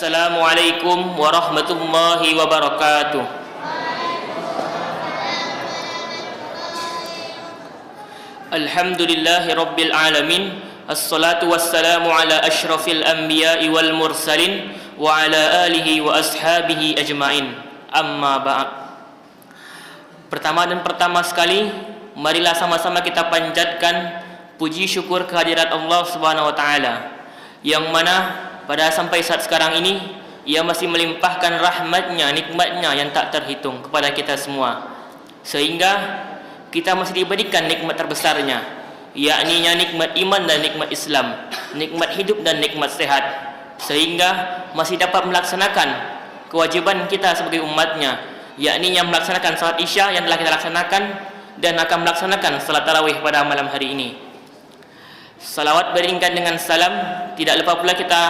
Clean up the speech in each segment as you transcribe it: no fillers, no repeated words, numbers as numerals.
Assalamualaikum warahmatullahi wabarakatuh. Alhamdulillahi rabbil alamin. Assalatu wassalamu ala ashrafil anbiya'i wal mursalin wa ala alihi wa ashabihi ajma'in. Amma ba'd. Pertama sekali, marilah sama-sama kita panjatkan puji syukur kehadirat Allah Subhanahu wa taala, yang mana pada sampai saat sekarang ini Ia masih melimpahkan rahmatnya, nikmatnya yang tak terhitung kepada kita semua, sehingga kita masih diberikan nikmat terbesarnya, yakni nikmat iman dan nikmat Islam, nikmat hidup dan nikmat sehat, sehingga masih dapat melaksanakan kewajiban kita sebagai umatnya, yakni yang melaksanakan salat Isya yang telah kita laksanakan dan akan melaksanakan salat tarawih pada malam hari ini. Salawat beriringkan dengan salam, tidak lupa pula kita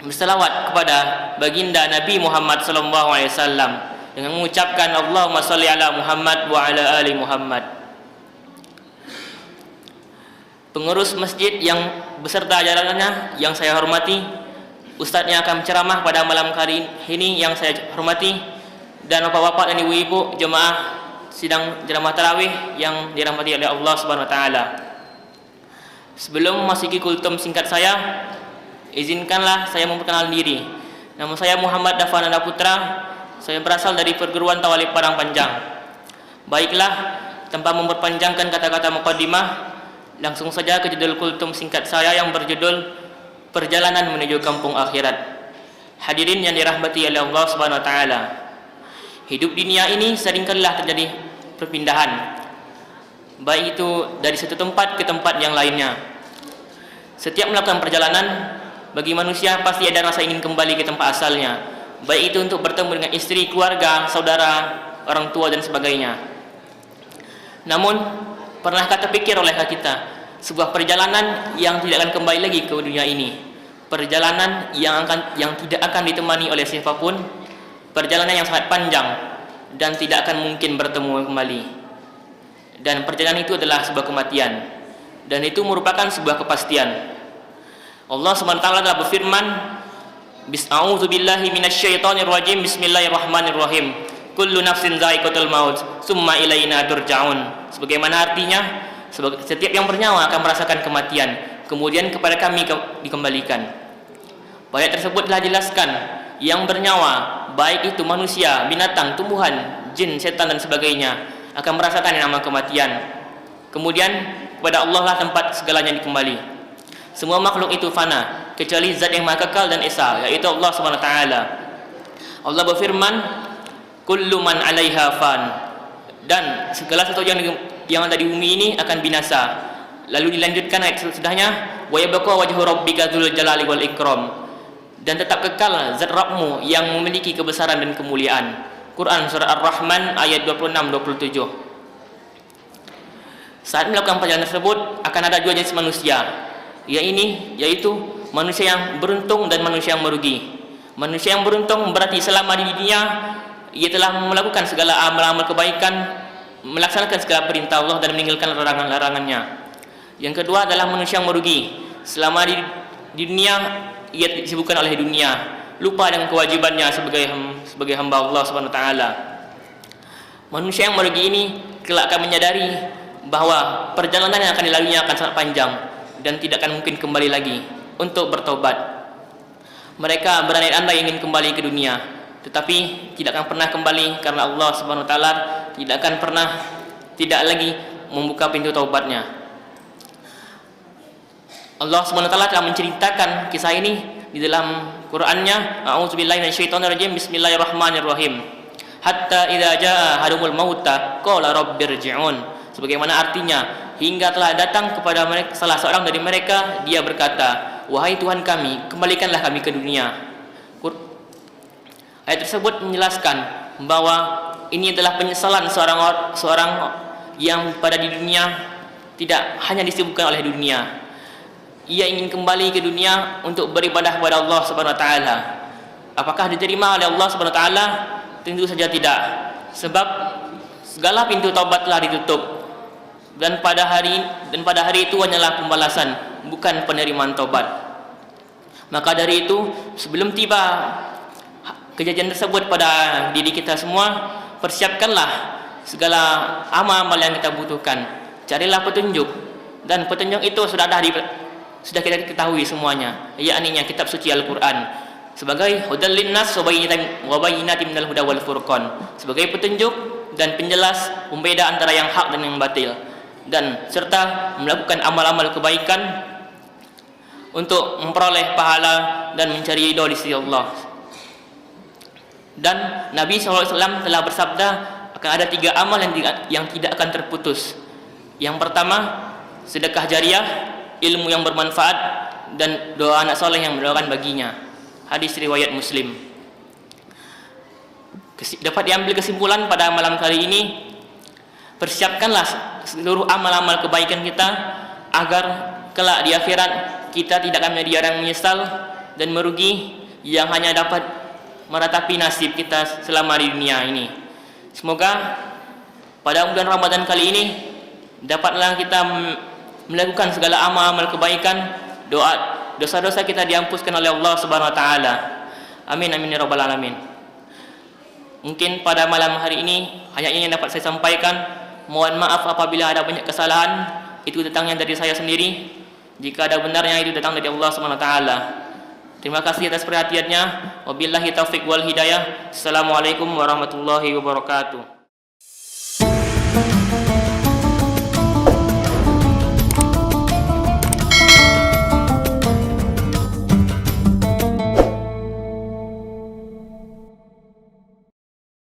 bersalawat kepada baginda Nabi Muhammad sallallahu alaihi wasallam dengan mengucapkan Allahumma shalli ala Muhammad wa ala ali Muhammad. Pengurus masjid yang beserta jajarannya yang saya hormati, ustaz yang akan menceramah pada malam hari ini yang saya hormati, dan bapak-bapak dan ibu-ibu jemaah sidang ceramah tarawih yang dirahmati oleh Allah Subhanahu wa taala. Sebelum memasuki kultum singkat saya, izinkanlah saya memperkenalkan diri. Nama saya Muhammad Dafananda Putra. Saya berasal dari perguruan Tawalib Padang Panjang. Baiklah, tanpa memperpanjangkan kata-kata muqaddimah, langsung saja ke judul kultum singkat saya yang berjudul Perjalanan Menuju Kampung Akhirat. Hadirin yang dirahmati oleh Allah Subhanahu wa taala. Hidup dunia ini seringkalilah terjadi perpindahan, baik itu dari satu tempat ke tempat yang lainnya. Setiap melakukan perjalanan, bagi manusia pasti ada rasa ingin kembali ke tempat asalnya, baik itu untuk bertemu dengan istri, keluarga, saudara, orang tua dan sebagainya. Namun, pernahkah terpikir oleh kita sebuah perjalanan yang tidak akan kembali lagi ke dunia ini, perjalanan yang tidak akan ditemani oleh siapapun, perjalanan yang sangat panjang dan tidak akan mungkin bertemu kembali. Dan perjalanan itu adalah sebuah kematian, dan itu merupakan sebuah kepastian. Allah SWT telah berfirman, A'udzubillahi minasyaitonirrajim, Bismillahirrahmanirrahim, Kullu nafsin dha'iqatul maut, Summa ilaina turja'un. Sebagaimana artinya, setiap yang bernyawa akan merasakan kematian, kemudian kepada kami dikembalikan. Pada ayat tersebut telah jelaskan, yang bernyawa, baik itu manusia, binatang, tumbuhan, jin, setan dan sebagainya, akan merasakan yang nama kematian. Kemudian kepada Allah lah tempat segalanya dikembali. Semua makhluk itu fana, kecuali zat yang maha kekal dan esa, yaitu Allah Subhanahu wa taala. Allah berfirman, kullu man 'alaiha fan, dan segala sesuatu yang ada di bumi ini akan binasa. Lalu dilanjutkan ayat sesudahnya, wa yabqa wajhu rabbika dzul jalali wal ikram, dan tetap kekal zat Rabbmu yang memiliki kebesaran dan kemuliaan. Quran surah Ar-Rahman ayat 26-27. Saat melakukan perjalanan tersebut akan ada dua jenis manusia, yaitu manusia yang beruntung dan manusia yang merugi. Manusia yang beruntung berarti selama di dunia ia telah melakukan segala amal-amal kebaikan, melaksanakan segala perintah Allah dan meninggalkan larangan-larangannya. Yang kedua adalah manusia yang merugi. Selama di dunia ia disibukkan oleh dunia, lupa dengan kewajibannya sebagai hamba Allah Subhanahu wa taala. Manusia yang merugi ini kelak akan menyadari bahwa perjalanan yang akan dilaluinya akan sangat panjang dan tidak akan mungkin kembali lagi untuk bertobat. Mereka berandai-andai ingin kembali ke dunia, tetapi tidak akan pernah kembali karena Allah Subhanahu wa taala tidak lagi membuka pintu taubatnya. Allah Subhanahu wa taala telah menceritakan kisah ini di dalam Qur'annya, A'udzubillahi minasyaitonirrajim, Bismillahirrahmanirrahim. Hatta idza jaa ahadumul mauta qala rabbirji'un. Sebagaimana artinya, hingga telah datang kepada mereka salah seorang dari mereka, dia berkata, wahai Tuhan kami, kembalikanlah kami ke dunia. Ayat tersebut menjelaskan bahwa ini adalah penyesalan seorang yang pada di dunia tidak hanya disibukkan oleh dunia. Ia ingin kembali ke dunia untuk beribadah kepada Allah Subhanahu wa taala. Apakah diterima oleh Allah Subhanahu wa taala? Tentu saja tidak. Sebab segala pintu taubat telah ditutup. Dan pada hari itu hanyalah pembalasan, bukan penerimaan taubat. Maka dari itu, sebelum tiba kejadian tersebut pada diri kita semua, persiapkanlah segala amal yang kita butuhkan. Carilah petunjuk, dan petunjuk itu sudah kita ketahui semuanya, yakni kitab suci Al-Quran sebagai hudal linnas wa bayyinatin minal huda wal furqan, sebagai petunjuk dan penjelas pembeda antara yang hak dan yang batil, dan serta melakukan amal-amal kebaikan untuk memperoleh pahala dan mencari ridha di sisi Allah. Dan Nabi SAW telah bersabda akan ada 3 amal yang tidak akan terputus. Yang pertama, sedekah jariah, ilmu yang bermanfaat, dan doa anak soleh yang mendoakan baginya. Hadis riwayat Muslim. Dapat diambil kesimpulan pada malam kali ini, persiapkanlah seluruh amal-amal kebaikan kita agar kelak di akhirat kita tidak akan menjadi orang yang menyesal dan merugi yang hanya dapat meratapi nasib kita selama di dunia ini. Semoga pada bulan Ramadan kali ini dapatlah kita melakukan segala amal-amal kebaikan, dosa-dosa kita diampuskan oleh Allah Subhanahu wa taala. Amin amin ya rabbal alamin. Mungkin pada malam hari ini hanya ini yang dapat saya sampaikan. Mohon maaf apabila ada banyak kesalahan, itu datangnya dari saya sendiri. Jika ada benarnya, itu datang dari Allah Subhanahu wa taala. Terima kasih atas perhatiannya. Wabillahi taufik wal hidayah. Assalamualaikum warahmatullahi wabarakatuh.